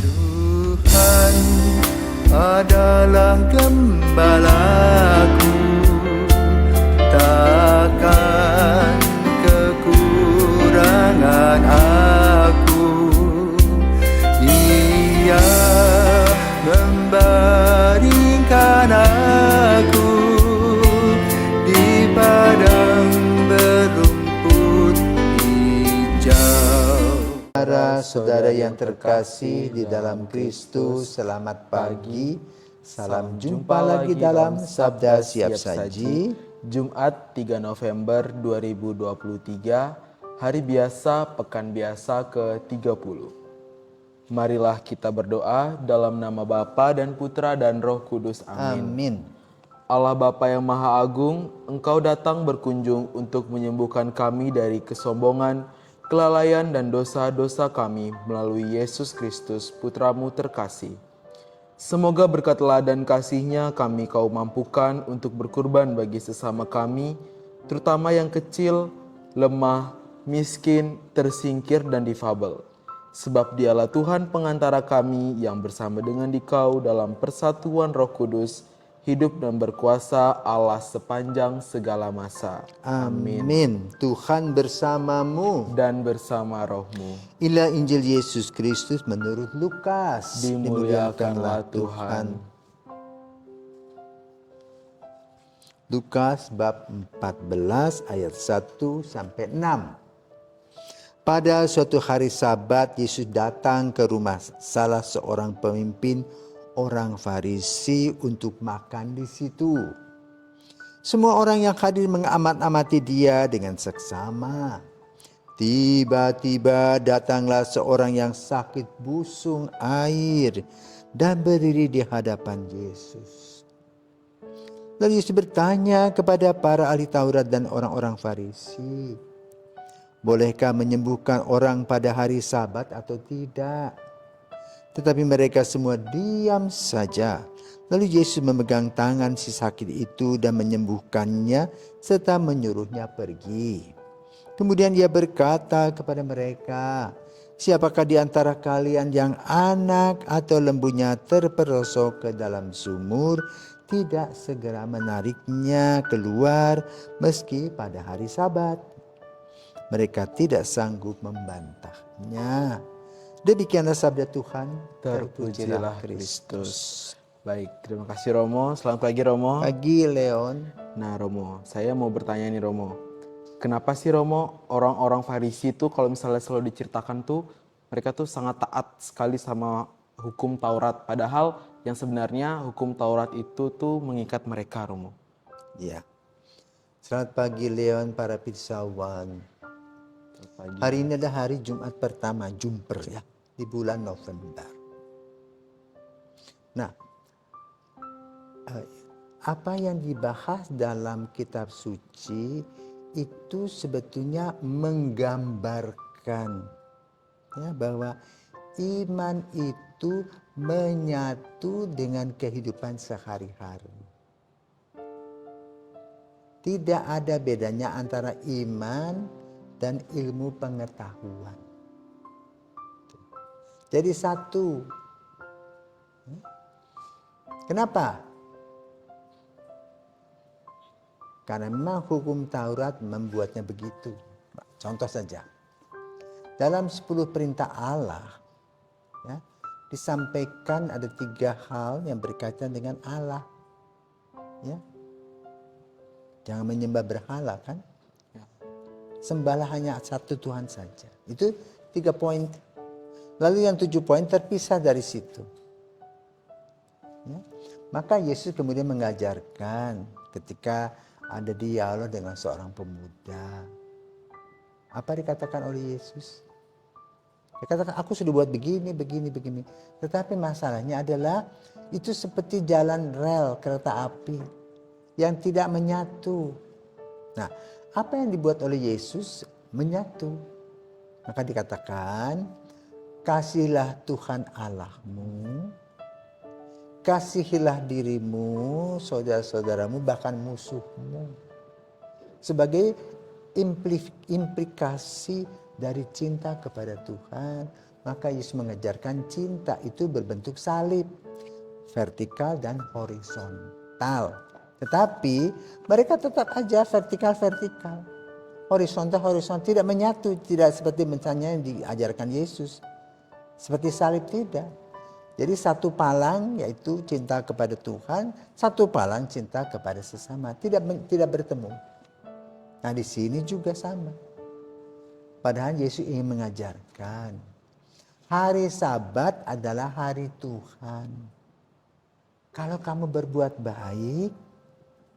Tuhan adalah gembalaku, takkan kekurangan aku. Ia membaringkan aku di padang berumput hijau. Saudara-saudara yang terkasih di dalam Kristus, selamat pagi. Salam jumpa lagi dalam Sabda Siap Saji. Jumat 3 November 2023, hari biasa, pekan biasa ke-30. Marilah kita berdoa dalam nama Bapa dan Putra dan Roh Kudus. Amin. Amin. Allah Bapa yang Maha Agung, Engkau datang berkunjung untuk menyembuhkan kami dari kesombongan, kelalaian dan dosa-dosa kami melalui Yesus Kristus, Putra-Mu terkasih. Semoga berkat teladan kasih-Nya kami Kau mampukan untuk berkurban bagi sesama kami, terutama yang kecil, lemah, miskin, tersingkir dan difabel. Sebab Dialah Tuhan pengantara kami yang bersama dengan Dikau dalam persatuan Roh Kudus, hidup dan berkuasa Allah sepanjang segala masa. Amin. Tuhan bersamamu Dan bersama rohmu. Inilah Injil Yesus Kristus menurut Lukas. Dimuliakanlah Tuhan. Lukas bab 14 ayat 1 sampai 6. Pada suatu hari Sabat, Yesus datang ke rumah salah seorang pemimpin orang Farisi untuk makan di situ. Semua orang yang hadir mengamat-amati dia dengan seksama. Tiba-tiba datanglah seorang yang sakit busung air dan berdiri di hadapan Yesus. Lalu Yesus bertanya kepada para ahli Taurat dan orang-orang Farisi, bolehkah menyembuhkan orang pada hari Sabat atau tidak? Tetapi mereka semua diam saja. Lalu Yesus memegang tangan si sakit itu dan menyembuhkannya serta menyuruhnya pergi. Kemudian Ia berkata kepada mereka, siapakah di antara kalian yang anak atau lembunya terperosok ke dalam sumur tidak segera menariknya keluar meski pada hari Sabat? Mereka tidak sanggup membantahnya. Demikianlah sabda Tuhan. Terpujilah Kristus. Baik, terima kasih Romo. Selamat pagi Romo. Pagi Leon. Nah Romo, saya mau bertanya nih Romo. Kenapa sih Romo orang-orang Farisi tuh kalau misalnya selalu diceritakan tuh mereka tuh sangat taat sekali sama hukum Taurat. Padahal yang sebenarnya hukum Taurat itu tuh mengikat mereka Romo. Ya. Selamat pagi Leon, para pirsawan. Pagi. Hari ini adalah hari Jumat pertama, Jumper ya, di bulan November. Nah, apa yang dibahas dalam kitab suci itu sebetulnya menggambarkan ya, bahwa iman itu menyatu dengan kehidupan sehari-hari. Tidak ada bedanya antara iman dan ilmu pengetahuan. Jadi satu. Kenapa? Karena memang hukum Taurat membuatnya begitu. Contoh saja. Dalam 10 perintah Allah, ya, disampaikan ada 3 hal yang berkaitan dengan Allah. Ya. Jangan menyembah berhala kan? Sembahlah hanya satu Tuhan saja. Itu 3 poin. Lalu yang 7 poin terpisah dari situ. Ya. Maka Yesus kemudian mengajarkan ketika ada dialog dengan seorang pemuda. Apa dikatakan oleh Yesus? Dia katakan, aku sudah buat begini. Tetapi masalahnya adalah itu seperti jalan rel kereta api yang tidak menyatu. Nah, apa yang dibuat oleh Yesus menyatu. Maka dikatakan, kasihilah Tuhan Allahmu, kasihilah dirimu, saudara-saudaramu, bahkan musuhmu. Sebagai implikasi dari cinta kepada Tuhan, Maka Yesus mengajarkan cinta itu berbentuk salib, vertikal dan horizontal. Tetapi mereka tetap aja vertikal, horizontal tidak menyatu, tidak seperti misalnya yang diajarkan Yesus. Seperti salib tidak. Jadi satu palang yaitu cinta kepada Tuhan, satu palang cinta kepada sesama, tidak bertemu. Nah di sini juga sama. Padahal Yesus ingin mengajarkan hari Sabat adalah hari Tuhan. Kalau kamu berbuat baik,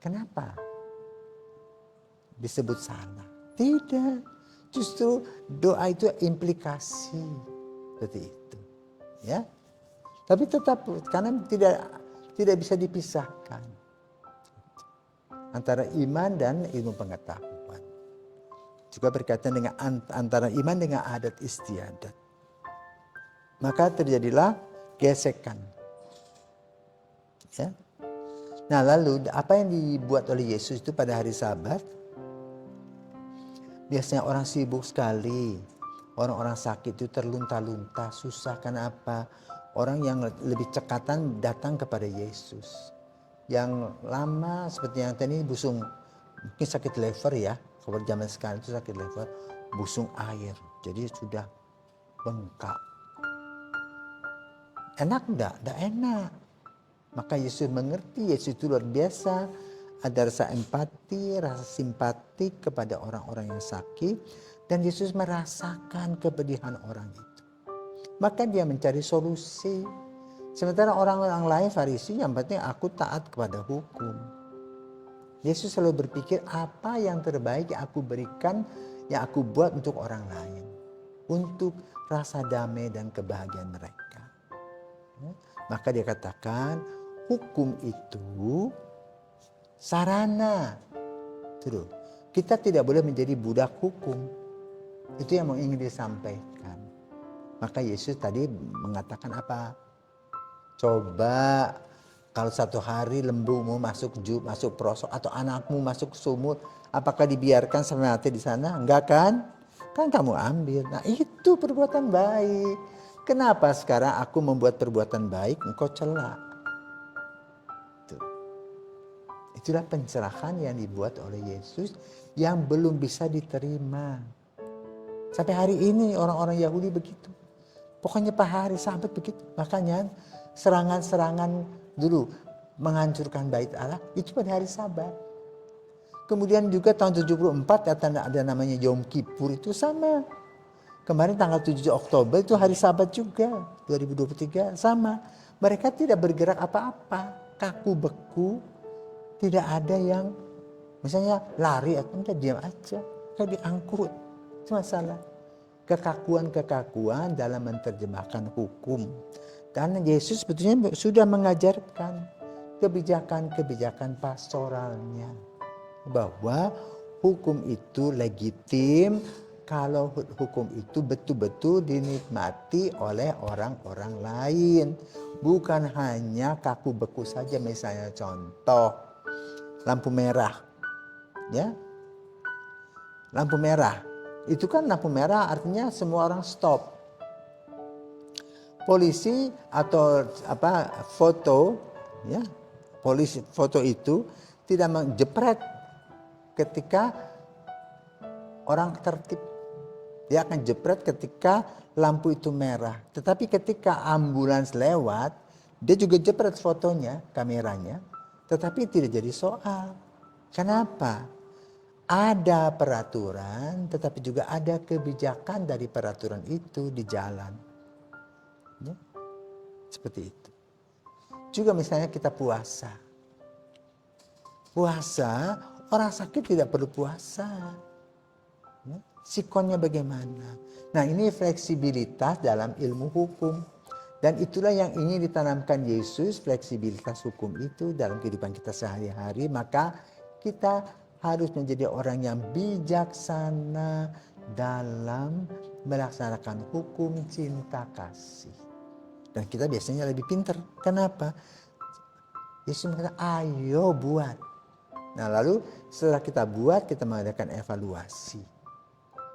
kenapa disebut salah? Tidak, justru doa itu implikasi seperti itu, ya. Tapi tetap karena tidak bisa dipisahkan antara iman dan ilmu pengetahuan. Juga berkaitan dengan antara iman dengan adat istiadat. Maka terjadilah gesekan. Ya. Nah lalu apa yang dibuat oleh Yesus itu pada hari Sabat? Biasanya orang sibuk sekali. Orang-orang sakit itu terlunta-lunta, susah. Kenapa? Orang yang lebih cekatan datang kepada Yesus. Yang lama seperti yang tadi busung, mungkin sakit lever ya. Kalau zaman sekarang itu sakit lever, busung air. Jadi sudah bengkak. Enak enggak? Enggak enak. Maka Yesus mengerti, Yesus itu luar biasa. Ada rasa empati, rasa simpati kepada orang-orang yang sakit. Dan Yesus merasakan kepedihan orang itu. Maka dia mencari solusi. Sementara orang-orang lain Farisi yang penting aku taat kepada hukum. Yesus selalu berpikir apa yang terbaik yang aku berikan, yang aku buat untuk orang lain. Untuk rasa damai dan kebahagiaan mereka. Maka dia katakan hukum itu sarana. Tuh, kita tidak boleh menjadi budak hukum. Itu yang ingin disampaikan. Maka Yesus tadi mengatakan apa? Coba kalau satu hari lembumu masuk prosok atau anakmu masuk sumur, apakah dibiarkan sampai mati di sana? Enggak kan? Kan kamu ambil. Nah itu perbuatan baik. Kenapa sekarang aku membuat perbuatan baik, engkau celak? Itulah pencerahan yang dibuat oleh Yesus yang belum bisa diterima. Sampai hari ini orang-orang Yahudi begitu. Pokoknya pada hari Sabat begitu. Makanya serangan-serangan dulu menghancurkan bait Allah itu pada hari Sabat. Kemudian juga tahun 74 ada namanya Yom Kippur itu sama. Kemarin tanggal 7 Oktober itu hari Sabat juga 2023 sama. Mereka tidak bergerak apa-apa, kaku beku, tidak ada yang misalnya lari atau enggak, diam aja, kayak diangkut. Itu masalah. Kekakuan dalam menerjemahkan hukum. Karena Yesus sebetulnya sudah mengajarkan kebijakan-kebijakan pastoralnya. Bahwa hukum itu legitim kalau hukum itu betul-betul dinikmati oleh orang-orang lain. Bukan hanya kaku beku saja, misalnya contoh lampu merah. Ya. Lampu merah. Itu kan lampu merah artinya semua orang stop. Polisi atau foto, ya, polisi foto itu tidak menjepret ketika orang tertib. Dia akan jepret ketika lampu itu merah. Tetapi ketika ambulans lewat, dia juga jepret fotonya, kameranya. Tetapi tidak jadi soal. Kenapa? Ada peraturan, tetapi juga ada kebijakan dari peraturan itu di jalan. Ya, seperti itu. Juga misalnya kita puasa. Puasa, orang sakit tidak perlu puasa. Ya, sikonnya bagaimana? Nah ini fleksibilitas dalam ilmu hukum. Dan itulah yang ingin ditanamkan Yesus, fleksibilitas hukum itu dalam kehidupan kita sehari-hari. Maka kita harus menjadi orang yang bijaksana dalam melaksanakan hukum cinta kasih. Dan kita biasanya lebih pintar. Kenapa? Yesus mengatakan, ayo buat. Nah lalu setelah kita buat, kita mengadakan evaluasi.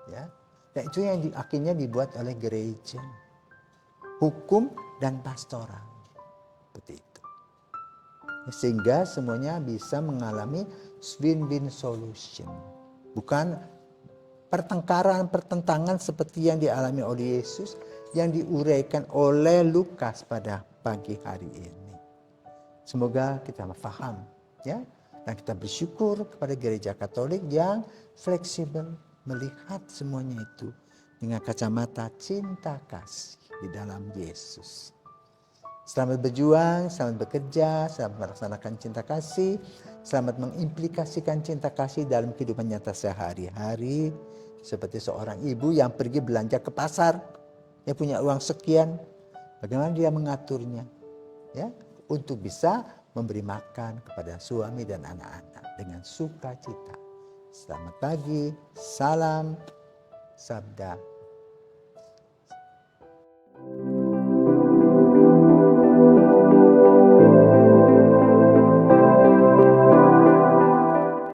Ya. Dan itu yang akhirnya dibuat oleh gereja. hukum, dan pastoral. Seperti itu. Sehingga semuanya bisa mengalami win-win solution. Bukan pertentangan seperti yang dialami oleh Yesus yang diuraikan oleh Lukas pada pagi hari ini. Semoga kita paham, ya, dan kita bersyukur kepada Gereja Katolik yang fleksibel melihat semuanya itu dengan kacamata cinta kasih di dalam Yesus. Selamat berjuang, selamat bekerja, selamat melaksanakan cinta kasih, selamat mengimplikasikan cinta kasih dalam kehidupan nyata sehari-hari. Seperti seorang ibu yang pergi belanja ke pasar, dia punya uang sekian, bagaimana dia mengaturnya, ya, untuk bisa memberi makan kepada suami dan anak-anak dengan sukacita. Selamat pagi, salam Sabda.